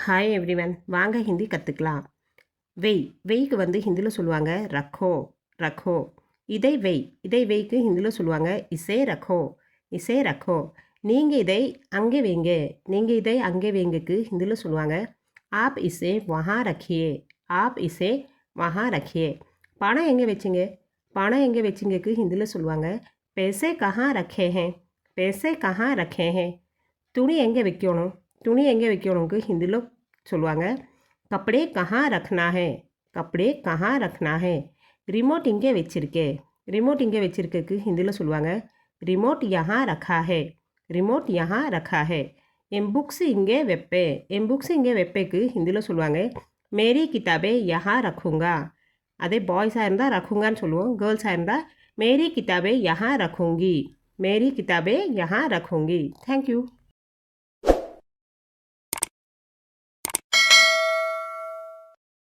Hi everyone, வாங்க ஹிந்தி கற்றுக்கலாம். வெய் வெய்க்கு வந்து ஹிந்தியில் சொல்லுவாங்க ரக்கோ ரக்கோ. இதை வெய்க்கு ஹிந்தியில் சொல்லுவாங்க இசே ரக்கோ இசே ரக்கோ. நீங்கள் இதை அங்கே வைங்கக்கு ஹிந்தியில் சொல்லுவாங்க ஆப் இசே வஹா ரக்கியே ஆப் இசே வஹா ரக்கியே. பணம் எங்கே வச்சிங்கக்கு ஹிந்தியில் சொல்லுவாங்க பேசே கஹாं ரखे हैं பேசே கஹாं ரखे हैं. துணி எங்கே வைக்கணும்க்கு ஹிந்தியில் சொல்லுவாங்க கப்படே கஹாं ரखना है கப்படே கஹாं ரखना है. ரிமோட் இங்கே வச்சிருக்கக்கு ஹிந்தியில் சொல்லுவாங்க ரிமோட் யஹாं ரखा है ரிமோட் யஹாं ரखा है. என் புக்ஸ் இங்கே வைப்பேக்கு ஹிந்தியில் சொல்லுவாங்க மேரி கிதாபே யஹாं ரखूँगा. அதே பாய்ஸாக இருந்தால் ரखूँगाன்னு சொல்லுவோம், கேர்ள்ஸாக இருந்தால் மேரி கிதாபே யஹாं ரखूँगी மேரி கிதாபே யஹாं ரखूँगी. தேங்க்யூ.